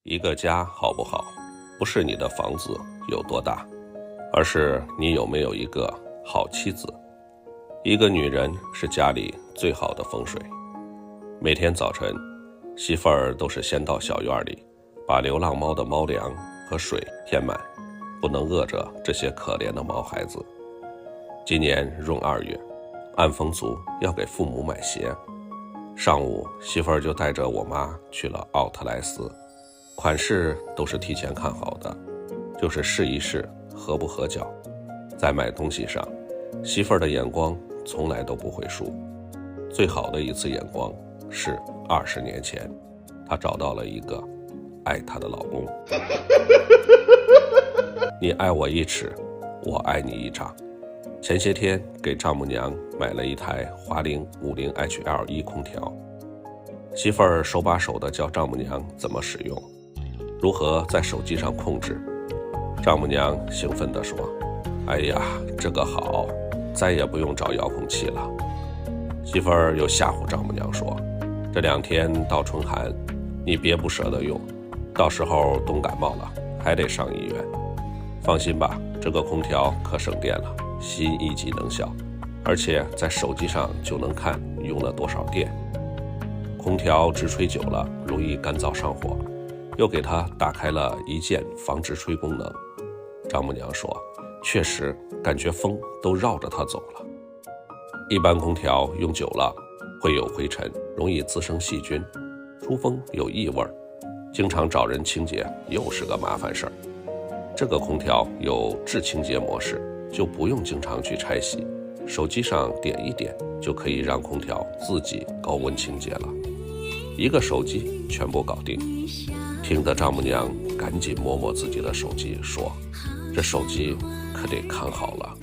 一个家好不好，不是你的房子有多大，而是你有没有一个好妻子。一个女人是家里最好的风水。每天早晨，媳妇儿都是先到小院里，把流浪猫的猫粮和水填满，不能饿着这些可怜的毛孩子。今年闰2月，按风俗要给父母买鞋。上午，媳妇儿就带着我妈去了奥特莱斯，款式都是提前看好的，就是试一试合不合脚。在买东西上，媳妇儿的眼光从来都不会输。最好的一次眼光是20年前，她找到了一个爱她的老公。你爱我1尺，我爱你1丈。前些天给丈母娘买了一台华凌50HL1空调，媳妇儿手把手地教丈母娘怎么使用，如何在手机上控制。丈母娘兴奋地说：哎呀，这个好，再也不用找遥控器了。媳妇儿又吓唬丈母娘说：这2天到春寒，你别不舍得用，到时候冻感冒了还得上医院。放心吧，这个空调可省电了，吸1级能效，而且在手机上就能看用了多少电。空调直吹久了容易干燥上火，又给它打开了一键防直吹功能。丈母娘说，确实感觉风都绕着它走了。一般空调用久了会有灰尘，容易滋生细菌，出风有异味，经常找人清洁又是个麻烦事儿。这个空调有智清洁模式，就不用经常去拆洗，手机上点一点就可以让空调自己高温清洁了，一个手机全部搞定。听得丈母娘赶紧摸摸自己的手机，说：这手机可得看好了。